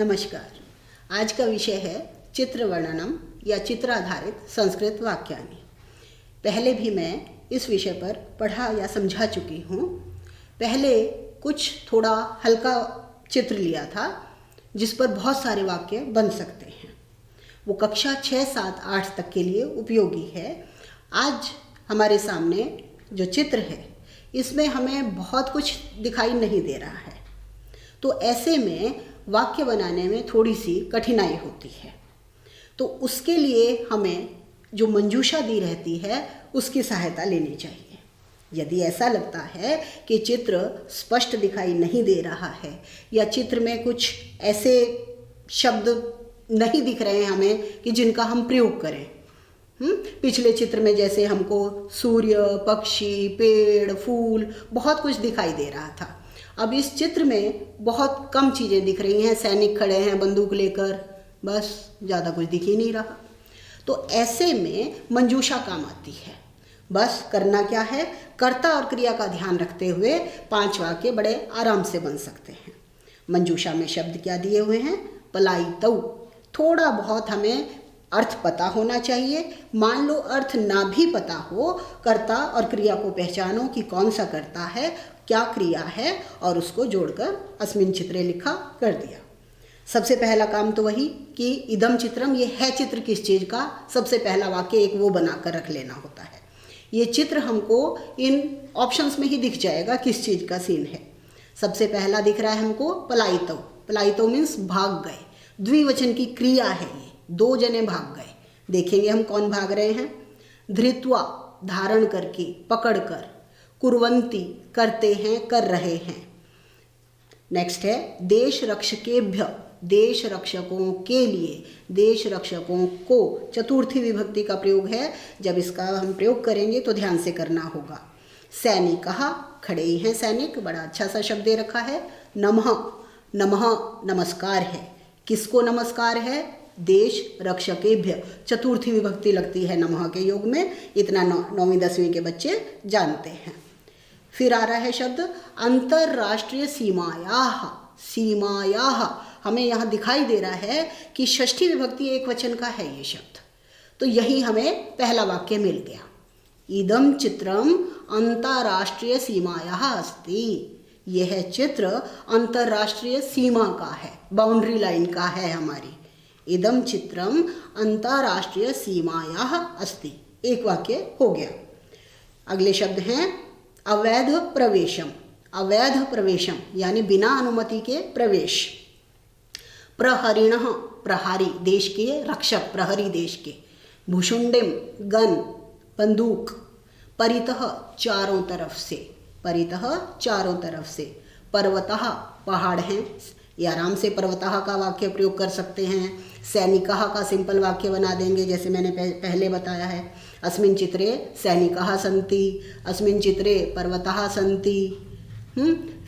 नमस्कार। आज का विषय है चित्र वर्णनम या चित्र आधारित संस्कृत वाक्यानि। पहले भी मैं इस विषय पर पढ़ा या समझा चुकी हूँ। पहले कुछ थोड़ा हल्का चित्र लिया था जिस पर बहुत सारे वाक्य बन सकते हैं। वो कक्षा 6, 7, 8 तक के लिए उपयोगी है। आज हमारे सामने जो चित्र है इसमें हमें बहुत कुछ दिखाई नहीं दे रहा है, तो ऐसे में वाक्य बनाने में थोड़ी सी कठिनाई होती है। तो उसके लिए हमें जो मंजूषा दी रहती है उसकी सहायता लेनी चाहिए। यदि ऐसा लगता है कि चित्र स्पष्ट दिखाई नहीं दे रहा है या चित्र में कुछ ऐसे शब्द नहीं दिख रहे हैं हमें कि जिनका हम प्रयोग करें, पिछले चित्र में जैसे हमको सूर्य, पक्षी, पेड़, फूल बहुत कुछ दिखाई दे रहा था, अब इस चित्र में बहुत कम चीज़ें दिख रही हैं। सैनिक खड़े हैं बंदूक लेकर, बस ज़्यादा कुछ दिख ही नहीं रहा। तो ऐसे में मंजूषा काम आती है। बस करना क्या है, कर्ता और क्रिया का ध्यान रखते हुए 5 वाक्य बड़े आराम से बन सकते हैं। मंजूषा में शब्द क्या दिए हुए हैं, पलायितौ। थोड़ा बहुत हमें अर्थ पता होना चाहिए। मान लो अर्थ ना भी पता हो, कर्ता और क्रिया को पहचानो कि कौन सा कर्ता है, क्या क्रिया है, और उसको जोड़कर अस्मिन् चित्रे लिखा कर दिया। सबसे पहला काम तो वही कि इदम चित्रम, ये है चित्र किस चीज़ का, सबसे पहला वाक्य एक वो बनाकर रख लेना होता है। ये चित्र हमको इन ऑप्शंस में ही दिख जाएगा किस चीज़ का सीन है। सबसे पहला दिख रहा है हमको पलायितौ। पलायितौ मीन्स भाग गए, द्विवचन की क्रिया है ये, 2 जने भाग गए। देखेंगे हम कौन भाग रहे हैं। धृत्वा, धारण करके, पकड़ कर। कुर्वन्ति, करते हैं, कर रहे हैं। नेक्स्ट है देश रक्षकेभ्य, देश रक्षकों के लिए, देश रक्षकों को। चतुर्थी विभक्ति का प्रयोग है। जब इसका हम प्रयोग करेंगे तो ध्यान से करना होगा। सैनिकः, खड़े ही हैं सैनिक, बड़ा अच्छा सा शब्द दे रखा है। नमः, नमः नमस्कार है। किसको नमस्कार है, देश रक्षकेभ्य। चतुर्थी विभक्ति लगती है नमः के योग में, इतना 9वीं 10वीं के बच्चे जानते हैं। फिर आ रहा है शब्द अंतरराष्ट्रीय सीमायाः। सीमायाः, हमें यहाँ दिखाई दे रहा है कि षष्ठी विभक्ति एक वचन का है ये शब्द, तो यही हमें पहला वाक्य मिल गया। इदं चित्रम अंतरराष्ट्रीय सीमायाः अस्ति। यह चित्र अंतरराष्ट्रीय सीमा का है, बाउंड्री लाइन का है हमारी। इदं चित्रम अंतरराष्ट्रीय सीमायाः अस्ति, एक वाक्य हो गया। अगले शब्द हैं अवैध प्रवेशम। अवैध प्रवेशम यानी बिना अनुमति के प्रवेश। प्रहरिणः, प्रहारी, देश के रक्षक, प्रहरी देश के। भुषुंडिम, गन, बंदूक। परितः, चारों तरफ से, परितः चारों तरफ से। पर्वतः, पहाड़ हैं, ये आराम से पर्वतः का वाक्य प्रयोग कर सकते हैं। सैनिकः का सिंपल वाक्य बना देंगे जैसे मैंने पहले बताया है। अस्मिन् चित्रे सैनिकः सन्ति, अस्मिन् चित्रे पर्वतः सन्ति।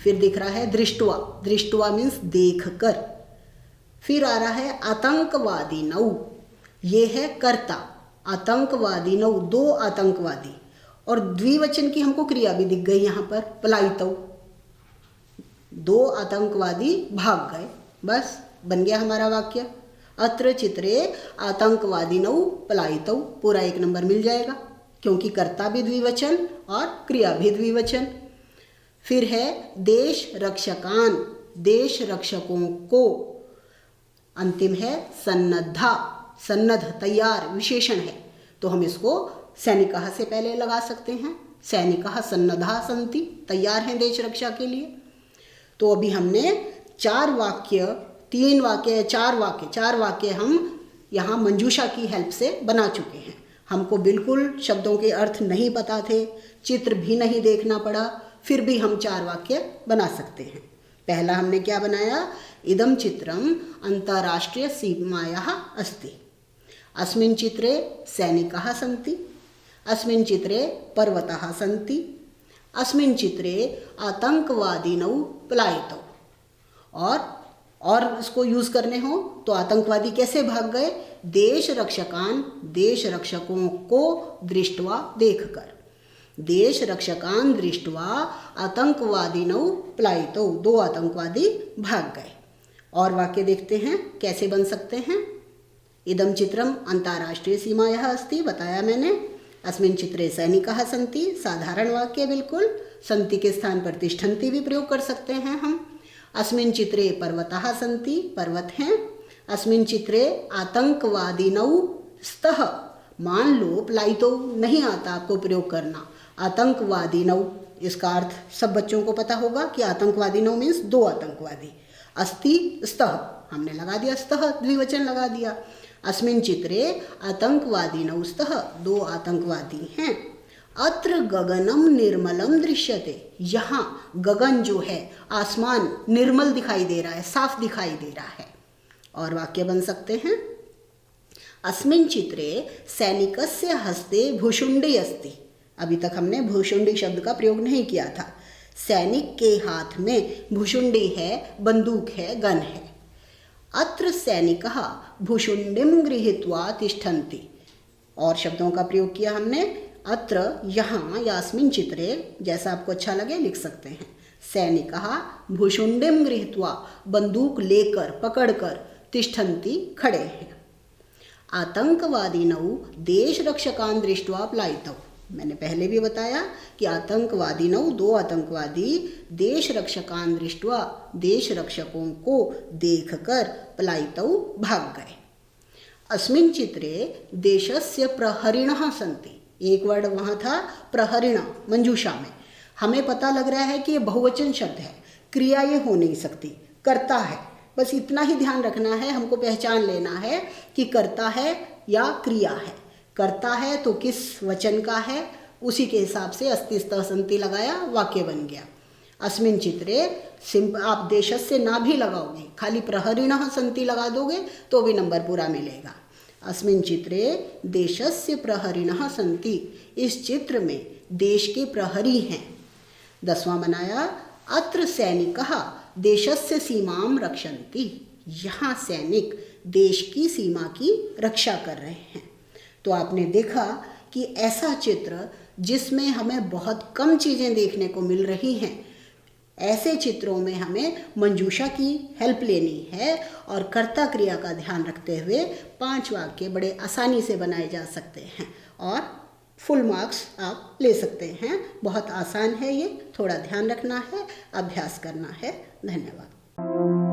फिर दिख रहा है दृष्ट्वा। दृष्ट्वा मीन्स देख कर। फिर आ रहा है आतंकवादिनौ, ये है कर्ता। आतंकवादिनौ, 2 आतंकवादी, और द्विवचन की हमको क्रिया भी दिख गई यहाँ पर, पलायितौ। 2 आतंकवादी भाग गए, बस बन गया हमारा वाक्य। अत्र चित्रे आतंकवादिनौ पलायितौ, पूरा 1 नंबर मिल जाएगा क्योंकि कर्ता भी द्विवचन और क्रिया भी द्विवचन। फिर है देश रक्षकान, देश रक्षकों को। अंतिम है सन्नद्धा, सन्नद्ध तैयार विशेषण है, तो हम इसको सैनिकः से पहले लगा सकते हैं। सैनिकः सन्नद्धा सन्ति, तैयार हैं देश रक्षा के लिए। तो अभी हमने 4 वाक्य, 3 वाक्य, 4 वाक्य हम यहाँ मंजूषा की हेल्प से बना चुके हैं। हमको बिल्कुल शब्दों के अर्थ नहीं पता थे, चित्र भी नहीं देखना पड़ा, फिर भी हम 4 वाक्य बना सकते हैं। पहला हमने क्या बनाया, इदं चित्रम अंतरराष्ट्रीय सीमायाः अस्ति। अस्मिन् चित्रे सैनिकः सन्ति, अस्मिन् चित्रे पर्वतः सन्ति, अस्मिन् चित्रे आतंकवादिनौ पलायितौ। और इसको यूज़ करने हो तो आतंकवादी कैसे भाग गए, देश रक्षकान, देश रक्षकों को दृष्ट्वा, देखकर। देश रक्षकान दृष्ट्वा आतंकवादिनौ पलायितौ, 2 आतंकवादी भाग गए। और वाक्य देखते हैं कैसे बन सकते हैं। इदं चित्रम अंतर्राष्ट्रीय सीमायाः अस्ति, बताया मैंने। अस्मिन् चित्रे सैनिकाः सन्ति, साधारण वाक्य बिल्कुल। सन्ति के स्थान पर तिष्ठन्ति भी प्रयोग कर सकते हैं हम। अस्मिन् चित्रे पर्वताः सन्ति, पर्वत हैं। अस्मिन् चित्रे आतंकवादिनौ स्तः, मान लो पलायितौ नहीं आता आपको प्रयोग करना, आतंकवादिनौ, इसका अर्थ सब बच्चों को पता होगा कि आतंकवादिनौ मीन्स 2 आतंकवादी। अस्ति स्तः हमने लगा दिया, स्तः द्विवचन लगा दिया। अस्मिन् चित्रे आतंकवादिनौ स्तः, 2 आतंकवादी हैं। अत्र गगनम निर्मलम दृश्यते, यहाँ गगन जो है आसमान निर्मल दिखाई दे रहा है, साफ दिखाई दे रहा है। और वाक्य बन सकते हैं। अस्मिन् चित्रे सैनिकस्य हस्ते भुशुंडी अस्ति, अभी तक हमने भुशुंडी शब्द का प्रयोग नहीं किया था। सैनिक के हाथ में भुशुंडी है, बंदूक है, गन है। अत्र सैनिकः भुशुंडीम गृहीत्वा तिष्ठन्ति, और शब्दों का प्रयोग किया हमने। अत्र यहाँ या अस्मिन् चित्रे, जैसा आपको अच्छा लगे लिख सकते हैं। सैनिकः भुशुंडीम गृहीत्वा, बंदूक लेकर पकड़कर, तिष्ठन्ति खड़े हैं। आतंकवादिनौ देश रक्षकान् दृष्ट्वा पलायितौ, मैंने पहले भी बताया कि आतंकवादिनौ 2 आतंकवादी देश रक्षकान् दृष्ट्वा, देश रक्षकों को देखकर पलायितौ भाग गए। अस्मिन् चित्रे देशस्य प्रहरिणः सन्ति, एक वर्ड वहाँ था प्रहरिण मंजूषा में। हमें पता लग रहा है कि ये बहुवचन शब्द है, क्रिया ये हो नहीं सकती, कर्ता है। बस इतना ही ध्यान रखना है, हमको पहचान लेना है कि कर्ता है या क्रिया है। कर्ता है तो किस वचन का है, उसी के हिसाब से अस्ति स्तः सन्ति लगाया, वाक्य बन गया। अस्मिन् चित्रे आप देशस्य ना भी लगाओगे, खाली प्रहरिणः सन्ति लगा दोगे तो भी नंबर पूरा मिलेगा। अस्मिन् चित्रे देशस्य प्रहरिणः सन्ति, इस चित्र में देश के प्रहरी हैं। 10वां बनाया, अत्र सैनिकः देशस्य सीमां रक्षन्ति, यहाँ सैनिक देश की सीमा की रक्षा कर रहे हैं। तो आपने देखा कि ऐसा चित्र जिसमें हमें बहुत कम चीज़ें देखने को मिल रही हैं, ऐसे चित्रों में हमें मंजूषा की हेल्प लेनी है और कर्ता क्रिया का ध्यान रखते हुए 5 वाक्य बड़े आसानी से बनाए जा सकते हैं और फुल मार्क्स आप ले सकते हैं। बहुत आसान है ये, थोड़ा ध्यान रखना है, अभ्यास करना है। धन्यवाद।